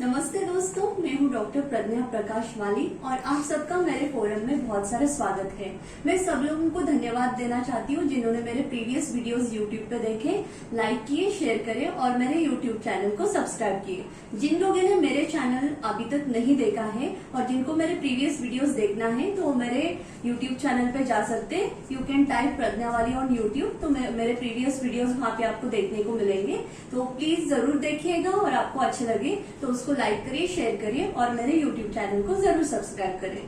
नमस्ते दोस्तों, मैं हूं डॉक्टर प्रज्ञा प्रकाश वाली और आप सबका मेरे फोरम में बहुत सारा स्वागत है। मैं सब लोगों को धन्यवाद देना चाहती हूं जिन्होंने मेरे प्रीवियस वीडियोस यूट्यूब पे देखे, लाइक किए, शेयर करे और मेरे यूट्यूब चैनल को सब्सक्राइब किए। जिन लोगों ने मेरे चैनल अभी तक नहीं देखा है और जिनको मेरे प्रीवियस वीडियोस देखना है तो मेरे यूट्यूब चैनल पे जा सकते हैं। यू कैन टाइप प्रज्ञा वाली ऑन यूट्यूब, तो मेरे प्रीवियस वीडियोस वहाँ पे आपको देखने को मिलेंगे। तो प्लीज जरूर देखिएगा और आपको अच्छे लगे तो उसको लाइक करिए, शेयर करिए और मेरे YouTube चैनल को जरूर सब्सक्राइब करें।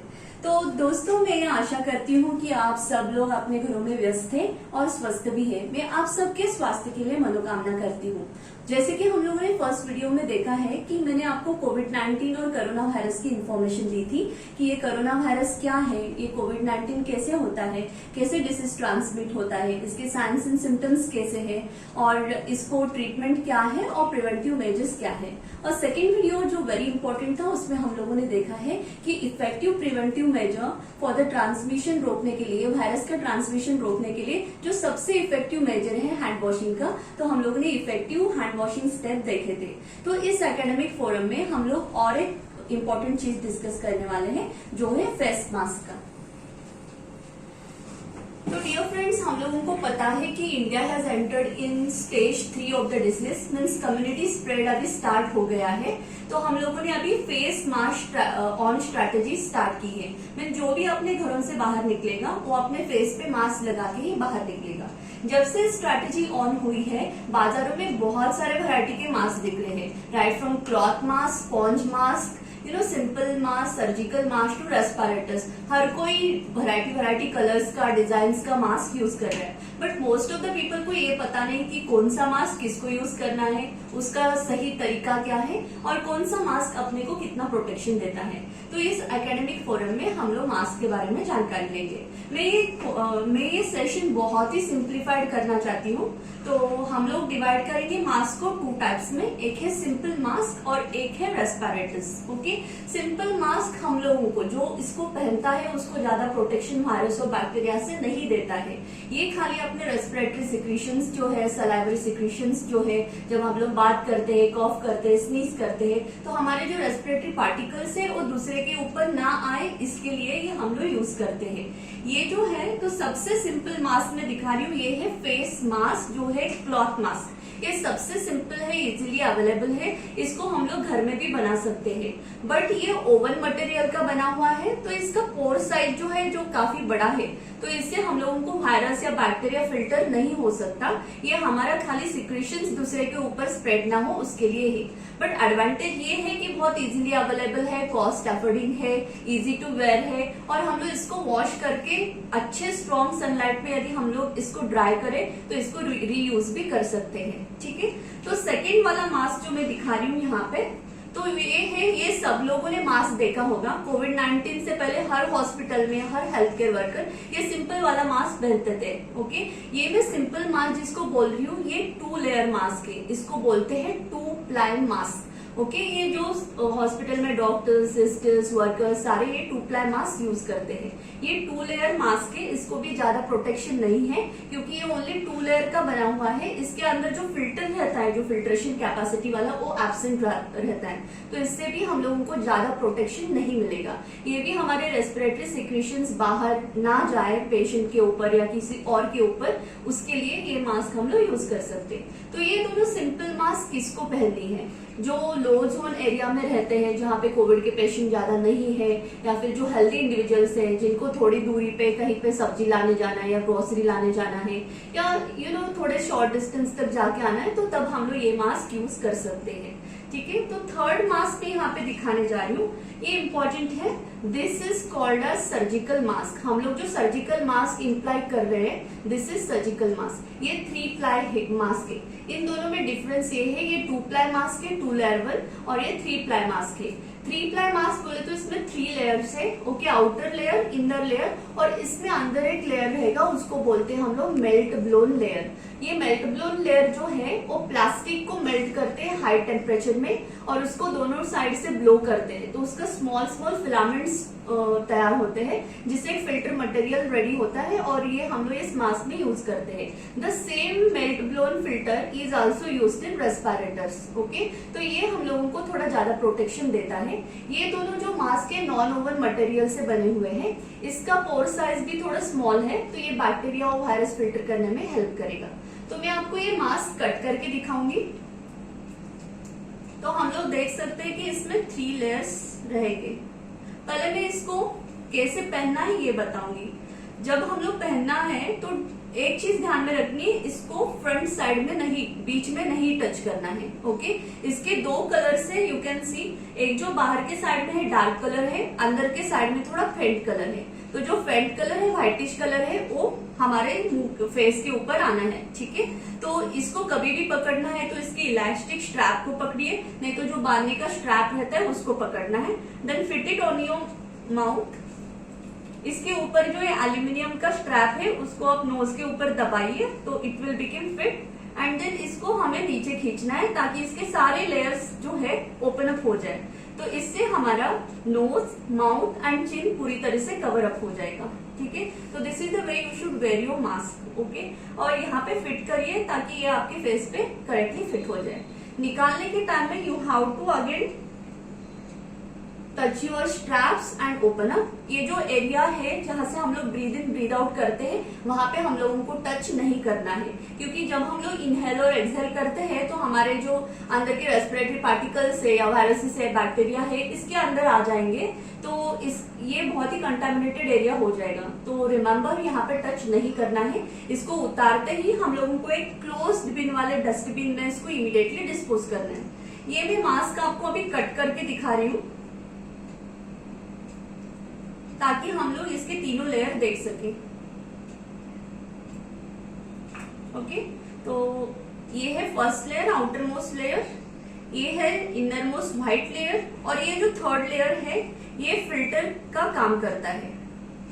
तो दोस्तों, मैं आशा करती हूँ कि आप सब लोग अपने घरों में व्यस्त हैं और स्वस्थ भी हैं। मैं आप सबके स्वास्थ्य के लिए मनोकामना करती हूँ। जैसे कि हम लोगों ने फर्स्ट वीडियो में देखा है कि मैंने आपको कोविड-19 और कोरोना वायरस की इन्फॉर्मेशन दी थी कि ये कोरोना वायरस क्या है, ये कोविड-19 कैसे होता है, कैसे डिसीज ट्रांसमिट होता है, इसके साइंस एंड सिम्टम्स कैसे हैं और इसको ट्रीटमेंट क्या है और प्रिवेंटिव मेजर्स क्या है। और सेकेंड वीडियो जो वेरी इंपॉर्टेंट था, उसमें हम लोगों ने देखा है कि effective preventive measure for the transmission रोकने के लिए, वायरस का ट्रांसमिशन रोकने के लिए जो सबसे इफेक्टिव मेजर है हैंड वॉशिंग का, तो हम लोगों ने इफेक्टिव हैंड वॉशिंग स्टेप देखे थे। तो इस एकेडमिक फोरम में हम लोग और एक इम्पोर्टेंट चीज डिस्कस करने वाले हैं जो है फेस मास्क का। तो डियर फ्रेंड्स, हम लोगों को पता है कि India has entered in stage 3 of the disease, means community spread अभी स्टार्ट हो गया है। तो हम लोगों ने अभी face mask on strategy start की है। मीन जो भी अपने घरों से बाहर निकलेगा वो अपने फेस पे मास्क लगा के ही बाहर निकलेगा। जब से स्ट्रैटेजी ऑन हुई है, बाजारों में बहुत सारे वैरायटी के मास्क दिख रहे हैं, right from cloth mask, sponge mask, simple mask, surgical mask to respirators. हर कोई वैरायटी कलर्स का, डिजाइन्स का मास्क यूज कर रहा है। But most of the people को ये पता नहीं कि कौन सा मास्क किसको यूज करना है, उसका सही तरीका क्या है और कौन सा मास्क अपने को कितना प्रोटेक्शन देता है। तो इस एकेडमिक फोरम में हम लोग मास्क के बारे में जानकारी लेंगे। मैं ये सेशन बहुत ही सिंप्लीफाइड करना चाहती हूँ। तो हम लोग डिवाइड करेंगे मास्क को 2 टाइप्स में, एक है सिंपल मास्क और एक है रेस्पिरेटर्स। ओके, सिंपल मास्क हम लोगों को, जो इसको पहनता है उसको ज्यादा प्रोटेक्शन वायरस और बैक्टीरिया से नहीं देता है। ये खाली अपने रेस्पिरेटरी सिक्रीशंस जो है, सलाइवरी सिक्रीशंस जो है, जब हम लोग बात करते हैं, कॉफ करते हैं, स्नीज करते हैं, तो हमारे जो रेस्पिरेटरी पार्टिकल्स है वो दूसरे के ऊपर ना आए, इसके लिए ये हम लोग यूज करते हैं। ये जो है, तो सबसे सिंपल मास्क मैं दिखा रही हूँ, ये है फेस मास्क जो है क्लॉथ मास्क। ये सबसे सिंपल है, इजीली अवेलेबल है, इसको हम लोग घर में भी बना सकते हैं। बट ये ओवन मटेरियल का बना हुआ है, तो इसका पोर साइज जो है, जो काफी बड़ा है, तो इससे हम लोगों को वायरस या बैक्टीरिया फिल्टर नहीं हो सकता। ये हमारा खाली सिक्रीशंस दूसरे के ऊपर स्प्रेड ना हो उसके लिए ही। बट एडवांटेज ये है कि बहुत इजीली अवेलेबल है, कॉस्ट अफोर्डिंग है, इजी टू वेयर है और हम लोग इसको वॉश करके अच्छे स्ट्रॉन्ग सनलाइट में यदि हम लोग इसको ड्राई करें तो इसको रीयूज भी कर सकते हैं। ठीक है, तो सेकेंड वाला मास्क जो मैं दिखा रही हूँ यहाँ पे, तो ये है, ये सब लोगों ने मास्क देखा होगा। कोविड-19 से पहले हर हॉस्पिटल में हर हेल्थ केयर वर्कर ये सिंपल वाला मास्क पहनते थे। ओके, ये मैं सिंपल मास्क जिसको बोल रही हूँ, ये 2 लेयर मास्क है, इसको बोलते हैं 2 प्लाई मास्क। ओके, ये जो हॉस्पिटल में डॉक्टर्स, सिस्टर्स, वर्कर्स सारे ये 2 प्लाई मास्क यूज करते हैं। ये 2 लेयर मास्क है, इसको भी ज्यादा प्रोटेक्शन नहीं है क्योंकि ये ओनली 2 लेयर का बना हुआ है। इसके अंदर जो फिल्टर रहता है, जो फिल्ट्रेशन कैपेसिटी वाला, वो एब्सेंट रहता है, तो इससे भी हम लोगों को ज्यादा प्रोटेक्शन नहीं मिलेगा। ये भी हमारे रेस्पिरेटरी सिक्रीशंस बाहर ना जाए पेशेंट के ऊपर या किसी और के ऊपर, उसके लिए ये मास्क हम लोग यूज कर सकते हैं। तो ये दोनों सिंपल मास्क किसको पहननी है? जो लो जोन एरिया में रहते हैं, जहाँ पे कोविड के पेशेंट ज्यादा नहीं है, या फिर जो हेल्दी इंडिविजुअल्स हैं जिनको थोड़ी दूरी पे कहीं पे सब्जी लाने जाना है या ग्रोसरी लाने जाना है, या थोड़े शॉर्ट डिस्टेंस तक जाके आना है, तो तब हम लोग ये मास्क यूज कर सकते हैं। ठीक है, तो थर्ड मास्क मैं यहाँ पे दिखाने जा रही हूँ, ये इंपॉर्टेंट है। This is called a surgical mask. हम लोग जो सर्जिकल मास्क इम्प्लाई कर रहे हैं, दिस इज सर्जिकल मास्क। ये 3 प्लाई मास्क है। इन दोनों में डिफरेंस ये है, ये 2 प्लाई मास्क है, 2 लेयर 1, और ये 3 प्लाई मास्क है। 3 प्लाई मास्क बोले तो इसमें 3 लेयर्स है, okay, outer layer, inner layer, और इसमें अंदर एक लेयर रहेगा, उसको बोलते हैं हम लोग मेल्ट ब्लोन लेयर। ये मेल्ट ब्लोन लेयर जो है वो प्लास्टिक को मेल्ट करते हैं हाई टेम्परेचर में और उसको दोनों साइड से ब्लो करते हैं, तो उसका स्मॉल स्मॉल फिलामेंट्स तैयार होते हैं, जिससे एक फिल्टर मटेरियल रेडी होता है और ये हम लोग इस मास्क में यूज करते हैं। The same melt blown filter is also used in respirators, okay. तो ये हम लोगों को थोड़ा ज्यादा प्रोटेक्शन देता है। ये दोनों जो मास्क है नॉन ओवन मटेरियल से बने हुए हैं। इसका पोर साइज भी थोड़ा स्मॉल है, तो ये बैक्टीरिया और वायरस फिल्टर करने में हेल्प करेगा। तो मैं आपको ये मास्क कट करके दिखाऊंगी। तो हम लोग देख सकते हैं कि इसमें 3 लेयर्स रहेंगे। पहले मैं इसको कैसे पहनना है ये बताऊंगी। जब हम लोग पहनना है तो एक चीज ध्यान में रखनी है, इसको फ्रंट साइड में नहीं, बीच में नहीं टच करना है, ओके। इसके 2 कलर से यू कैन सी, एक जो बाहर के साइड में है डार्क कलर है, अंदर के साइड में थोड़ा फेंट कलर है। तो जो फेंट कलर है, व्हाइटिश कलर है, वो हमारे फेस के ऊपर आना है, ठीक है। तो इसको कभी भी पकड़ना है तो इसकी इलास्टिक स्ट्रैप को पकड़िए, नहीं तो जो बांधने का स्ट्रैप रहता है उसको पकड़ना है। Then fit it on your mouth. इसके ऊपर जो है एल्यूमिनियम का स्ट्रैप है, उसको आप नोज के ऊपर दबाइए तो it will become fit. And then इसको हमें नीचे खींचना है ताकि इसके सारे लेयर्स जो है ओपन अप हो जाए। तो इससे हमारा नोज, माउथ एंड चिन पूरी तरह से कवर अप हो जाएगा, ठीक है। तो this is the way you should wear your mask, okay. और यहाँ पे फिट करिए ताकि ये आपके फेस पे करेक्टली फिट हो जाए। निकालने के टाइम में you have to again touch your straps and open up. ये जो एरिया है जहां से हम लोग ब्रीद इन ब्रीद आउट करते हैं, वहां पे हम लोगों को टच नहीं करना है, क्योंकि जब हम लोग इनहेल और एक्सहेल करते हैं तो हमारे जो अंदर के रेस्पिरेटरी पार्टिकल्स है या वायरसेस है, बैक्टीरिया है, इसके अंदर आ जाएंगे, तो ये बहुत ही कंटामिनेटेड एरिया हो जाएगा। तो रिमेम्बर यहाँ पे टच नहीं करना है। इसको उतारते ही हम लोगों को एक क्लोज्ड बिन वाले डस्टबिन में इसको इमीडिएटली डिस्पोज करना है। ये मैं मास्क आपको अभी कट करके दिखा रही हूँ ताकि हम लोग इसके तीनों लेयर देख सके, ओके। तो ये है first layer, outer most layer, ये है इनर मोस्ट व्हाइट लेयर, और ये जो थर्ड लेयर है ये फिल्टर का काम करता है,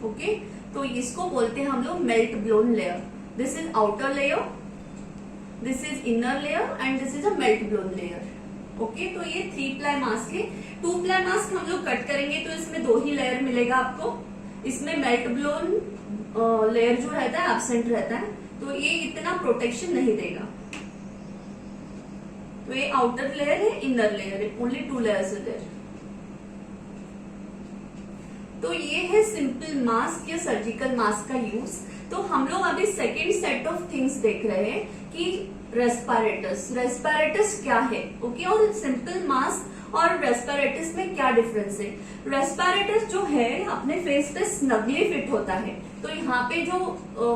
ओके। तो इसको बोलते हैं हम लोग melt blown layer. This is outer layer, this is inner layer and this is a melt blown layer, okay. तो ये 3 प्लाई मास्क है। 2 प्लाई मास्क हम लोग कट करेंगे तो इसमें 2 ही लेयर मिलेगा आपको। इसमें मेल्ट ब्लोन लेयर जो रहता है एब्सेंट रहता है, तो ये इतना प्रोटेक्शन नहीं देगा। तो ये आउटर लेयर है, इनर लेयर है, ओनली 2 लेयर्स है देयर। तो ये है सिंपल मास्क या सर्जिकल मास्क का यूज। तो हम लोग अभी सेकेंड सेट ऑफ थिंग्स देख रहे हैं कि रेस्पिरेटर्स क्या है, ओके। और सिंपल मास्क और रेस्पिरेटर्स में क्या डिफरेंस है। रेस्पिरेटर्स जो है अपने फेस पे स्नगली फिट होता है, तो यहाँ पे जो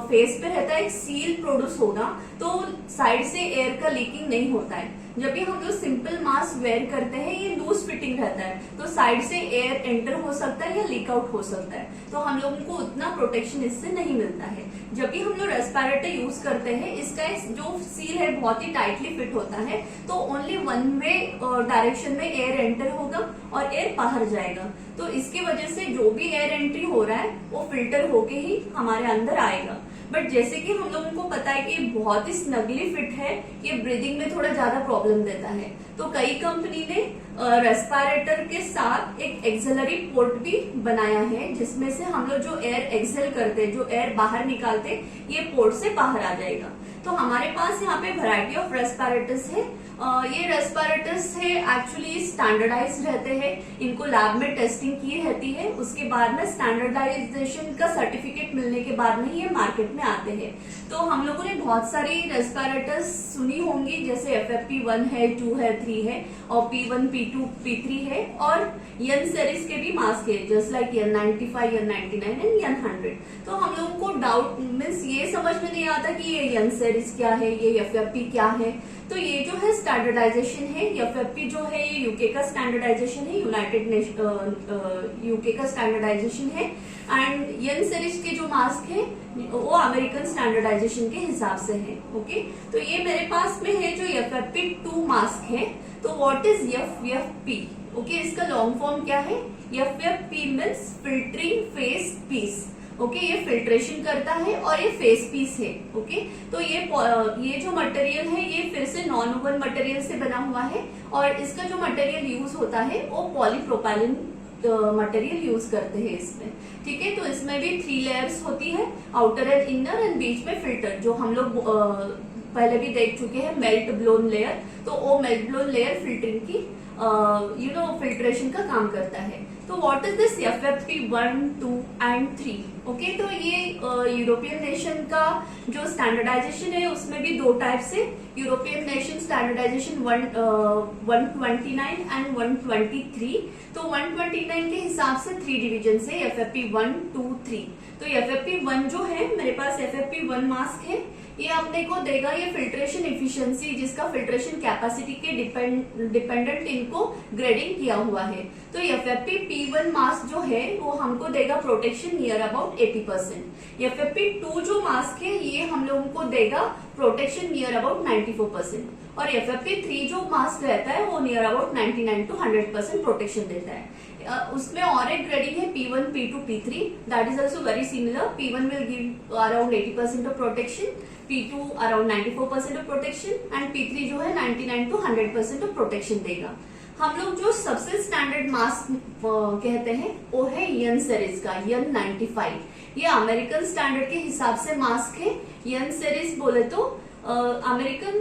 फेस पे रहता है एक सील प्रोड्यूस होगा, तो साइड से एयर का लीकिंग नहीं होता है। जब भी हम लोग सिंपल मास्क वेयर करते हैं ये लूज फिटिंग रहता है, तो साइड से एयर एंटर हो सकता है या लीक आउट हो सकता है, तो हम लोगों को उतना प्रोटेक्शन इससे नहीं मिलता है। जब भी हम लोग रेस्पिरेटर यूज करते हैं, इसका जो सील है बहुत ही टाइटली फिट होता है, तो ओनली वन वे डायरेक्शन में एयर एंटर होगा और एयर बाहर जाएगा। तो इसकी वजह से जो भी एयर एंट्री हो रहा है वो फिल्टर होके ही हमारे अंदर आएगा। बट जैसे कि हम लोगों को पता है कि बहुत ही स्नगली फिट है, ये ब्रीदिंग में थोड़ा ज्यादा प्रॉब्लम देता है, तो कई कंपनी ने रेस्पिरेटर के साथ एक एक्सेलरी पोर्ट भी बनाया है, जिसमें से हम लोग जो एयर एक्सेल करते, जो एयर बाहर निकालते, ये पोर्ट से बाहर आ जाएगा। तो हमारे पास यहाँ पे वैरायटी ऑफ रेस्पिरेटर्स है। ये रेस्पिरेटर्स है एक्चुअली स्टैंडर्डाइज रहते हैं, इनको लैब में टेस्टिंग की रहती है, उसके बाद में स्टैंडर्डाइजेशन का सर्टिफिकेट मिलने के बाद में ये मार्केट में आते हैं। तो हम लोगों ने बहुत सारी रेस्पिरेटर्स सुनी होंगी, जैसे FFP1 है, 2 है, 3 है, और P1, P2, P3 है, और यन सीरीज के भी मास्क है, just like N95, N99 and N100। तो हम लोगों को डाउट मीन्स ये समझ में नहीं आता कि ये यन सीरीज क्या है, ये FFP क्या है। तो ये जो है स्टैंडर्डाइजेशन है। FFP जो है ये यूके का स्टैंडर्डाइजेशन है, यूनाइटेड नेशन यूके का स्टैंडर्डाइजेशन है, एंड यन सीरीज के जो मास्क है वो अमेरिकन स्टैंडर्डाइजेशन के हिसाब से है, ओके। तो ये मेरे पास में है जो FFP2 मास्क है। तो व्हाट इज FFP, ओके, इसका लॉन्ग फॉर्म क्या है? FFP means filtering face piece. Okay, ये फिल्ट्रेशन करता है और ये फेस पीस है। ओके, तो ये जो मटेरियल है ये फिर से नॉन वोवन मटेरियल से बना हुआ है और इसका जो मटेरियल यूज होता है वो पॉलीप्रोपाइलिन मटेरियल यूज करते हैं इसमें। ठीक है, तो इसमें भी 3 लेयर्स होती है, आउटर एंड इनर एंड बीच में फिल्टर, जो हम लोग पहले भी देख चुके हैं, मेल्ट ब्लोन लेयर। तो वो मेल्ट ब्लोन लेयर फिल्टरिंग की फिल्ट्रेशन का काम करता है। तो what is this FFP 1, 2 and 3? Okay, तो ये यूरोपियन नेशन का जो स्टैंडर्डाइजेशन है उसमें भी 2 टाइप से, यूरोपियन नेशन स्टैंडर्डाइजेशन 129 एंड 123। तो 129 के हिसाब से 3 डिविजन है, FFP 1, 2, 3। तो FFP 1 जो है, मेरे पास FFP 1 मास्क है, ये अपने को देगा ये फिल्ट्रेशन इफिशिएंसी, जिसका फिल्ट्रेशन कैपेसिटी के डिपेंडेंट इनको ग्रेडिंग किया हुआ है। तो FFP P1 मास्क जो है वो हमको देगा प्रोटेक्शन नियर अबाउट 80%। FFP 2 जो मास्क है ये हम लोगों को देगा प्रोटेक्शन नियर अबाउट 94%। और FFP 3 जो मास्क रहता है वो नियर अबाउट 99 to 100% प्रोटेक्शन देता है। उसमें और एक ग्रेडिंग है P1, P2, P3, that is also very similar. P1 will give around 80% of protection, P2 around 94% of protection and P3 जो है 99 to 100% ऑफ प्रोटेक्शन देगा। हम लोग जो सबसे स्टैंडर्ड मास्क कहते हैं वो है यन सीरीज का, यन 95। ये अमेरिकन स्टैंडर्ड के हिसाब से मास्क है। यन सीरीज बोले तो अमेरिकन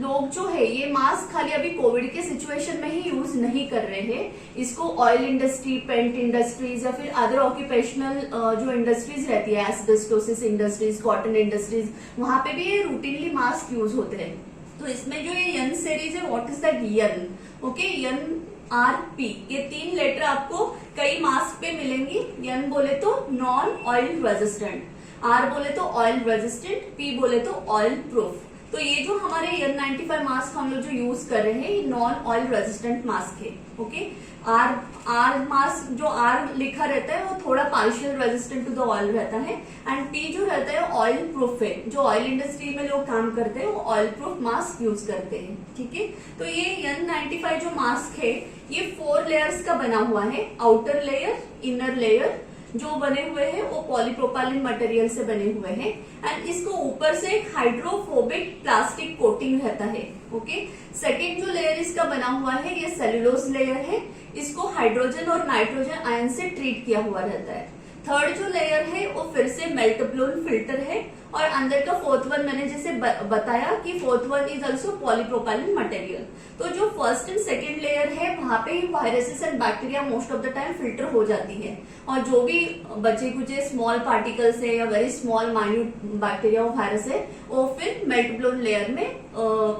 लोग जो है ये मास्क खाली अभी कोविड के सिचुएशन में ही यूज नहीं कर रहे हैं, इसको ऑयल इंडस्ट्री, पेंट इंडस्ट्रीज या फिर अदर ऑक्यूपेशनल जो इंडस्ट्रीज रहती है, एस्बेस्टोसिस इंडस्ट्रीज, कॉटन इंडस्ट्रीज, वहां पे भी ये रूटीनली मास्क यूज होते हैं। तो इसमें जो ये यन सीरीज है, what is that? N. Okay, NRP, ये 3 लेटर आपको कई मास्क पे मिलेंगी। यन बोले तो नॉन ऑयल रेजिस्टेंट, R बोले तो ऑयल रेजिस्टेंट, P बोले तो ऑयल प्रूफ। तो ये जो हमारे N95 मास्क हम लोग जो यूज कर रहे हैं ये नॉन ऑयल रेजिस्टेंट मास्क है। ओके, R मास्क जो R लिखा रहता है वो थोड़ा partial resistant to the oil रहता है एंड P जो रहता है ऑयल प्रूफ है। जो ऑयल इंडस्ट्री में लोग काम करते हैं वो ऑयल प्रूफ मास्क यूज करते हैं। ठीक है, तो ये N95 जो मास्क है ये 4 लेयर्स का बना हुआ है। आउटर लेयर, इनर लेयर जो बने हुए हैं वो पॉलीप्रोपाइलिन मटेरियल से बने हुए हैं एंड इसको ऊपर से एक हाइड्रोफोबिक प्लास्टिक कोटिंग रहता है। ओके, सेकेंड जो लेयर इसका बना हुआ है ये सेल्यूलोज लेयर है, इसको हाइड्रोजन और नाइट्रोजन आयन से ट्रीट किया हुआ रहता है। थर्ड जो लेयर है वो फिर से मेल्ट ब्लोन फिल्टर है और अंदर का 4th वन मैंने जैसे बताया कि 4th one is also polypropylene material. तो जो फर्स्ट एंड सेकेंड लेयर है वहां पे ही viruses and bacteria most of the time filter हो जाती है और जो भी बचे कुचे स्मॉल पार्टिकल्स है या वेरी स्मॉल माइन्यूट बैक्टीरिया और वायरस है वो फिर मेल्ट ब्लोन लेयर में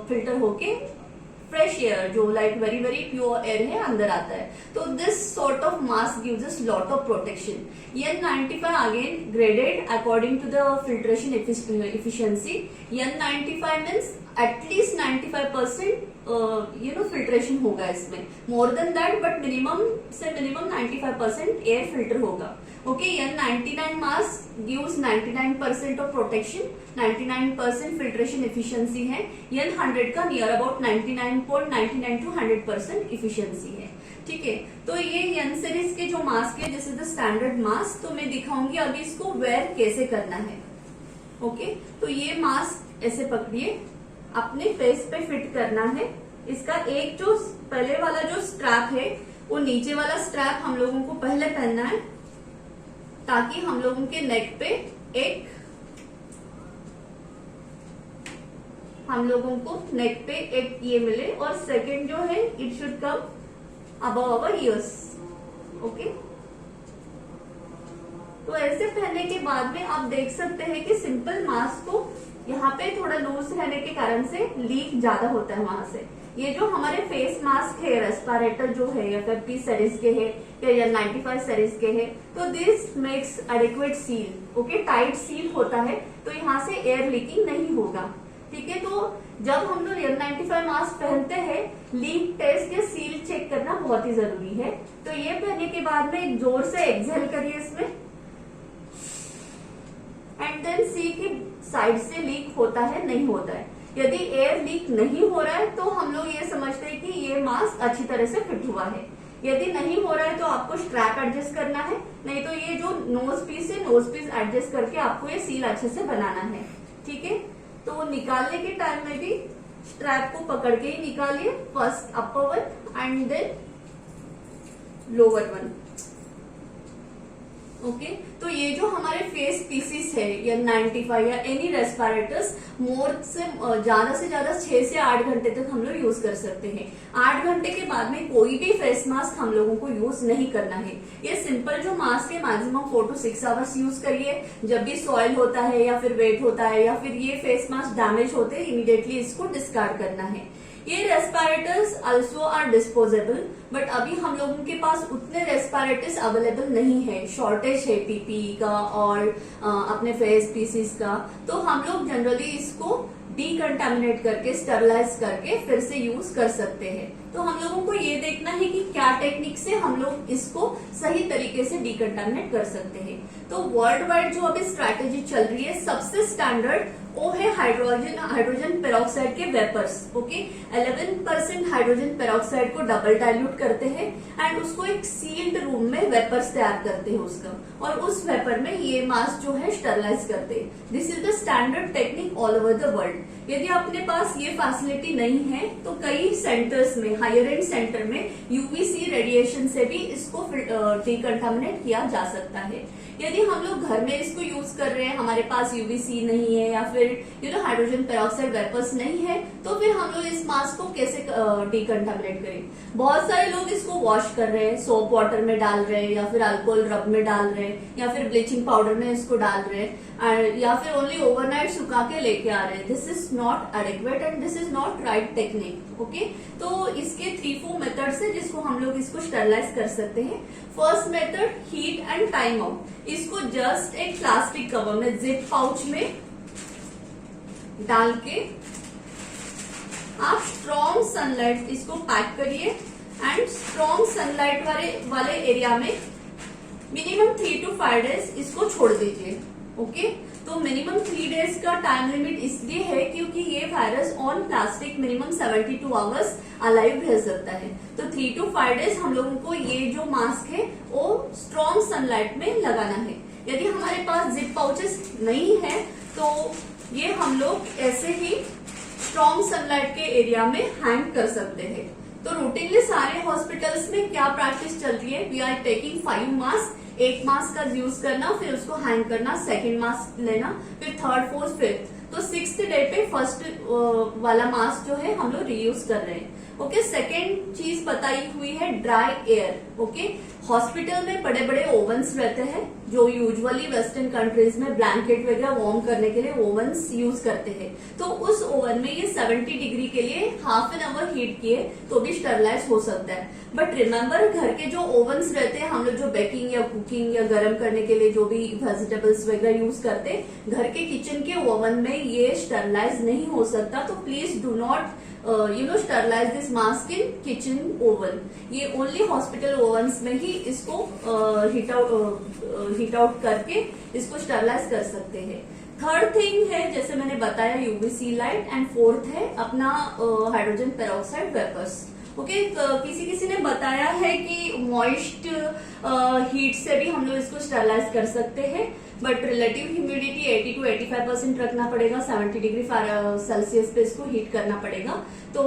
फिल्टर होके फ्रेश एयर जो like very very pure air है अंदर आता है। तो this sort of mask gives us lot of protection. N95 again graded according to the filtration efficiency. N95 means at least 95% filtration होगा इसमें, more than that but minimum से minimum 95% air filter होगा। Okay, N99 mask gives 99% of protection, 99% filtration efficiency है। N100 का near about 99.99 to 100% efficiency है। ठीक है, तो ये N सीरीज के जो मास्क है this is the standard mask. तो मैं दिखाऊंगी अभी इसको वेयर कैसे करना है। ओके, तो ये मास्क ऐसे पकड़िए, अपने फेस पे फिट करना है। इसका एक जो पहले वाला जो स्ट्रैप है वो नीचे वाला स्ट्रैप हम लोगों को पहले पहनना है ताकि हम लोगों के नेक पे एक ये मिले और सेकंड जो है it should come above our ears. Okay, तो ऐसे पहनने के बाद में आप देख सकते हैं कि सिंपल मास्क को यहाँ पे थोड़ा लूज रहने के कारण से लीक ज्यादा होता है वहां से। ये जो हमारे फेस मास्क है रेस्पिरेटर जो है FFP सीरीज के है या N95 सीरीज के है, तो this makes adequate seal. Okay, tight seal होता है तो यहाँ से एयर लीकिंग नहीं होगा। ठीक है, तो जब हम लोग N95 मास्क पहनते हैं लीक टेस्ट या सील चेक करना बहुत ही जरूरी है। तो ये पहनने के बाद में जोर से एक्सहेल करिए इसमें एंड देन सी कि साइड से लीक होता है नहीं होता है। यदि एयर लीक नहीं हो रहा है तो हम लोग ये समझते हैं कि ये मास्क अच्छी तरह से फिट हुआ है। यदि नहीं हो रहा है तो आपको स्ट्रैप एडजस्ट करना है, नहीं तो ये जो नोज पीस है नोज पीस एडजस्ट करके आपको ये सील अच्छे से बनाना है। ठीक है, तो निकालने के टाइम में भी स्ट्रैप को पकड़ के ही निकालिए, first upper one and then lower one. Okay, तो ये जो हमारे फेस पीसीस है या 95 या एनी रेस्पिरेटर्स मोर से ज्यादा 6 से 8 घंटे तक हम लोग यूज कर सकते हैं। 8 घंटे के बाद में कोई भी फेस मास्क हम लोगों को यूज नहीं करना है। ये सिंपल जो मास्क है मैक्सिमम 4 to 6 आवर्स यूज करिए। जब भी सॉइल होता है या फिर वेट होता है या फिर ये फेस मास्क डैमेज होते हैं, इमीडिएटली इसको डिस्कार्ड करना है। ये respirators also are disposable, but अभी हम लोगों के पास उतने रेस्पिरेटर्स अवेलेबल नहीं है, शॉर्टेज है पीपीई का और अपने फेस पीसीस का। तो हम लोग जनरली इसको डीकंटामिनेट करके स्टरलाइज करके फिर से यूज कर सकते हैं। तो हम लोगों को ये देखना है कि क्या टेक्निक से हम लोग इसको सही तरीके से डीकंटामिनेट कर सकते हैं। तो वर्ल्ड वाइड जो अभी स्ट्रैटेजी चल रही है, सबसे स्टैंडर्ड वो है हाइड्रोजन पेरोक्साइड के वेपर्स। ओके, 11% हाइड्रोजन पेरोक्साइड को डबल डाइल्यूट करते हैं एंड उसको एक सील्ड रूम में वेपर्स तैयार करते हैं उसका, और उस वेपर में ये मास्क जो है स्टरलाइज करते हैं। This is the standard technique all over the world. यदि अपने पास ये फैसिलिटी नहीं है तो कई सेंटर्स में, हायर एंड सेंटर में यूवीसी रेडिएशन से भी इसको डीकंटामिनेट किया जा सकता है। यदि हम लोग घर में इसको यूज कर रहे हैं, हमारे पास यूवीसी नहीं है या फिर हाइड्रोजन पेरोक्साइड वेपर्स नहीं है, तो फिर हम लोग इस मास्क को कैसे डीकंटामिनेट करें। बहुत सारे लोग इसको वॉश कर रहे हैं, सोप वाटर में डाल रहे हैं या फिर अल्कोहल रब में डाल रहे हैं या फिर ब्लीचिंग पाउडर में इसको डाल रहे हैं या फिर ओनली ओवरनाइट सुखा के लेके आ रहे हैं। This is not adequate and this is not right technique. Okay, तो इसके 3-4 मेथड्स है जिसको हम लोग इसको स्टरलाइज कर सकते हैं। First method, heat and time out. इसको जस्ट एक प्लास्टिक कवर में, जिप पाउच में डाल के आप स्ट्रॉन्ग सनलाइट इसको पैक करिए एंड स्ट्रॉन्ग सनलाइट वाले एरिया में मिनिमम 3 to 5 डेज इसको छोड़ दीजिए। ओके, तो मिनिमम 3 डेज का टाइम लिमिट इसलिए है क्योंकि ये virus on plastic minimum 72 hours alive रह सकता है। तो 3 to 5 डेज हम लोगों को ये जो मास्क है वो स्ट्रॉन्ग सनलाइट में लगाना है। यदि हमारे पास जिप पाउचेस नहीं है तो ये हम लोग ऐसे ही स्ट्रॉन्ग सनलाइट के एरिया में हैंग कर सकते हैं। तो रूटीनली सारे हॉस्पिटल्स में क्या प्रैक्टिस चल रही है, वी आर टेकिंग 5 मास्क, एक मास्क का यूज करना, फिर उसको हैंग करना, सेकेंड मास्क लेना, फिर थर्ड, फोर्थ, फिफ्थ, तो 6th डे पे फर्स्ट वाला मास्क जो है हम लोग रीयूज कर रहे हैं। ओके, सेकेंड चीज बताई हुई है ड्राई एयर। ओके, हॉस्पिटल में बड़े बड़े ओवंस रहते हैं जो यूजुअली वेस्टर्न कंट्रीज में ब्लैंकेट वगैरह वार्म करने के लिए ओवंस यूज करते हैं। तो उस ओवन में ये 70 डिग्री के लिए हाफ एन आवर हीट किए तो भी स्टरलाइज हो सकता है। बट रिमेम्बर, घर के जो ओवंस रहते हैं, हम लोग जो बेकिंग या कुकिंग या गर्म करने के लिए जो भी वेजिटेबल्स वगैरह यूज करते हैं, घर के किचन के ओवन में ये स्टरलाइज नहीं हो सकता। तो please do not sterilise this mask in kitchen oven. ये ओनली हॉस्पिटल ओवंस में ही इसको हीट आउट करके इसको स्टरलाइज कर सकते हैं। थर्ड थिंग है, जैसे मैंने बताया, यूवीसी लाइट, एंड फोर्थ है अपना हाइड्रोजन पेरोक्साइड वेपर्स। ओके, किसी ने बताया है कि मॉइस्ट हीट से भी हम लोग इसको स्टरलाइज कर सकते हैं, बट रिलेटिव ह्यूमिडिटी 80 to 85% रखना पड़ेगा, 70 डिग्री सेल्सियस पे इसको हीट करना पड़ेगा। तो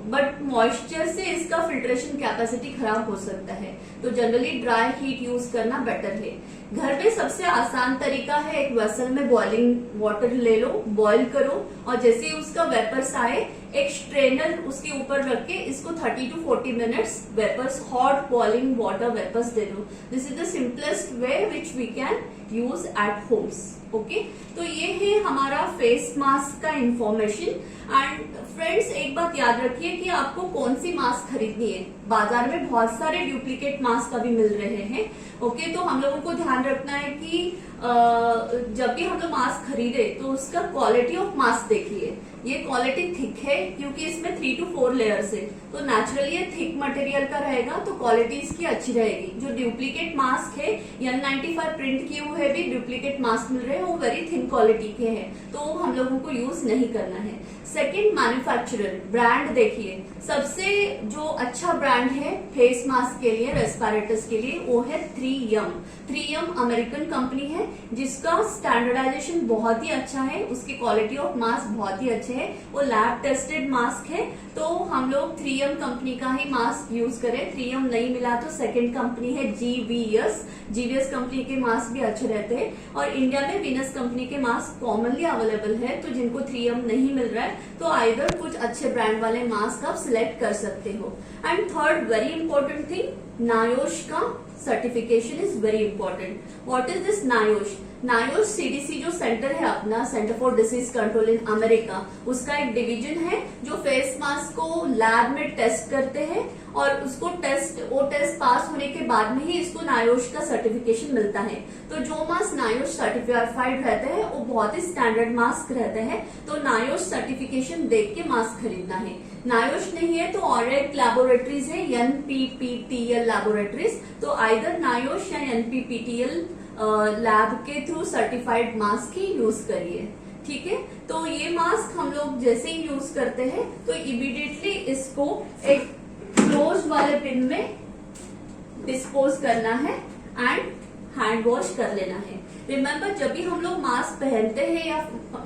बट मॉइस्चर से इसका फिल्ट्रेशन कैपेसिटी खराब हो सकता है, तो जनरली ड्राई हीट यूज करना बेटर है। घर में सबसे आसान तरीका है, एक वेसल में बॉइलिंग वाटर ले लो, बॉईल करो, और जैसे ही उसका वेपर्स आए एक स्ट्रेनर उसके ऊपर रख के इसको 30 to 40 minutes vapours, hot boiling water vapours दे दो। This is the simplest way which we can use at homes. Okay, तो ये है हमारा फेस मास्क का इंफॉर्मेशन। एंड फ्रेंड्स, एक बात याद रखिए कि आपको कौन सी मास्क खरीदनी है। बाजार में बहुत सारे डुप्लीकेट मास्क अभी मिल रहे हैं। ओके, तो हम लोगों को ध्यान रखना है कि जब भी हम लोग मास्क खरीदे तो उसका क्वालिटी ऑफ मास्क देखिए ये क्वालिटी थिक है क्योंकि इसमें 3 to 4 लेयर्स है, तो नेचुरली ये थिक मटेरियल का रहेगा तो क्वालिटी इसकी अच्छी रहेगी। जो डुप्लीकेट मास्क है N95 प्रिंट किए हुए भी डुप्लीकेट मास्क मिल रहे हैं, वो वेरी थिन क्वालिटी के हैं, तो हम लोगों को यूज नहीं करना है। सेकेंड, मैन्युफैक्चरर ब्रांड देखिए, सबसे जो अच्छा ब्रांड है फेस मास्क के लिए, रेस्पिरेटर्स के लिए, वो है 3M। 3M अमेरिकन कंपनी है जिसका स्टैंडर्डाइजेशन बहुत ही अच्छा है, उसकी क्वालिटी ऑफ मास्क बहुत ही अच्छे है, वो लैब टेस्टेड मास्क है, तो हम लोग 3M कंपनी का ही मास्क यूज करें। 3M नहीं मिला तो सेकेंड कंपनी है GVS कंपनी के मास्क भी अच्छे रहते हैं, और इंडिया में वीनस कंपनी के मास्क कॉमनली अवेलेबल है, तो जिनको 3M नहीं मिल रहा है तो आइदर कुछ अच्छे ब्रांड वाले मास्क आप सिलेक्ट कर सकते हो। And third very important thing, NIOSH का certification is very important. What is this NIOSH? NIOSH CDC जो सेंटर है अपना, centre for disease control in America, उसका एक डिवीजन है जो फेस मास्क को लैब में टेस्ट करते हैं, और उसको वो टेस्ट पास होने के बाद में ही इसको नायोश का सर्टिफिकेशन मिलता है। तो जो मास्क नायोश सर्टिफाइड रहते हैं वो बहुत ही स्टैंडर्ड मास्क रहते हैं, तो नायोश सर्टिफिकेशन देख के मास्क खरीदना है। नायोश नहीं है तो और एक लैबोरेटरीज है NPPTL लैबोरेटरीज, तो आइदर नायोश या NPPTL लैब के थ्रू सर्टिफाइड मास्क ही यूज करिए, ठीक है। तो ये मास्क हम लोग जैसे ही यूज करते हैं तो इमीडिएटली इसको एक क्लोज वाले पिन में डिस्पोज करना है एंड हैंड वॉश कर लेना है। रिमेम्बर, जब भी हम लोग मास्क पहनते हैं या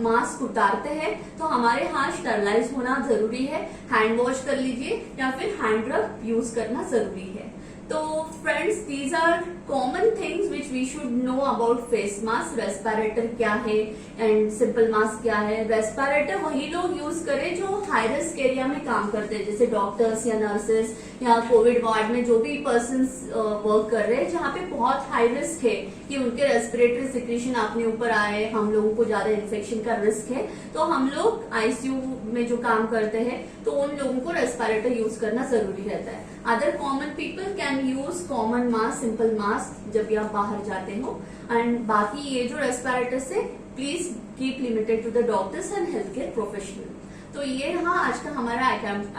मास्क उतारते हैं तो हमारे हाथ स्टरलाइज होना जरूरी है, हैंड वॉश कर लीजिए या फिर हैंड रब यूज करना जरूरी है। तो friends, these are common things which we should know about face mask. Respirator क्या है एंड सिंपल मास्क क्या है। रेस्पिरेटर वही लोग यूज करें जो हाई रिस्क एरिया में काम करते हैं, जैसे डॉक्टर्स या नर्सेस या कोविड वार्ड में जो भी पर्सन वर्क कर रहे हैं, जहाँ पे बहुत हाई रिस्क है कि उनके रेस्पिरेटरी सिक्रेशन अपने ऊपर आए, हम लोगों को ज्यादा इन्फेक्शन का रिस्क है, तो हम लोग ICU में जो काम करते हैं तो उन लोगों को रेस्पिरेटर यूज करना जरूरी रहता है। Other common people can use common mask, simple mask जब भी आप बाहर जाते हो। एंड बाकी ये जो रेस्पिरेटर्स है, please keep limited to the doctors and health care professional. तो ये रहा आज का हमारा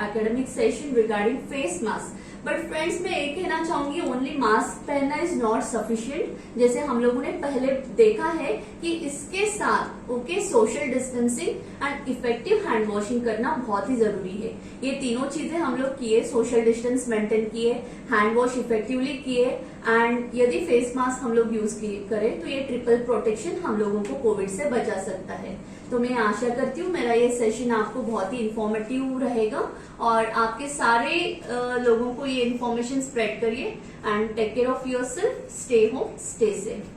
academic session regarding face mask. But friends, मैं एक कहना चाहूंगी, ओनली मास्क पहनना इज नॉट सफिशिएंट। जैसे हम लोगों ने पहले देखा है कि इसके साथ social distancing and effective hand washing करना बहुत ही जरूरी है। ये तीनों चीजें हम लोग किए, सोशल डिस्टेंस मेंटेन किए, हैंड वॉश इफेक्टिवली किए, एंड यदि फेस मास्क हम लोग यूज करें तो ये ट्रिपल प्रोटेक्शन हम लोगों को कोविड से बचा सकता है। तो मैं आशा करती हूँ मेरा ये सेशन आपको बहुत ही इंफॉर्मेटिव रहेगा और आपके सारे लोगों को ये इन्फॉर्मेशन स्प्रेड करिए। And take care of yourself, stay home, stay safe.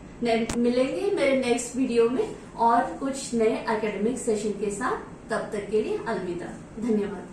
मिलेंगे मेरे नेक्स्ट वीडियो में और कुछ नए एकेडमिक सेशन के साथ। तब तक के लिए अलविदा, धन्यवाद।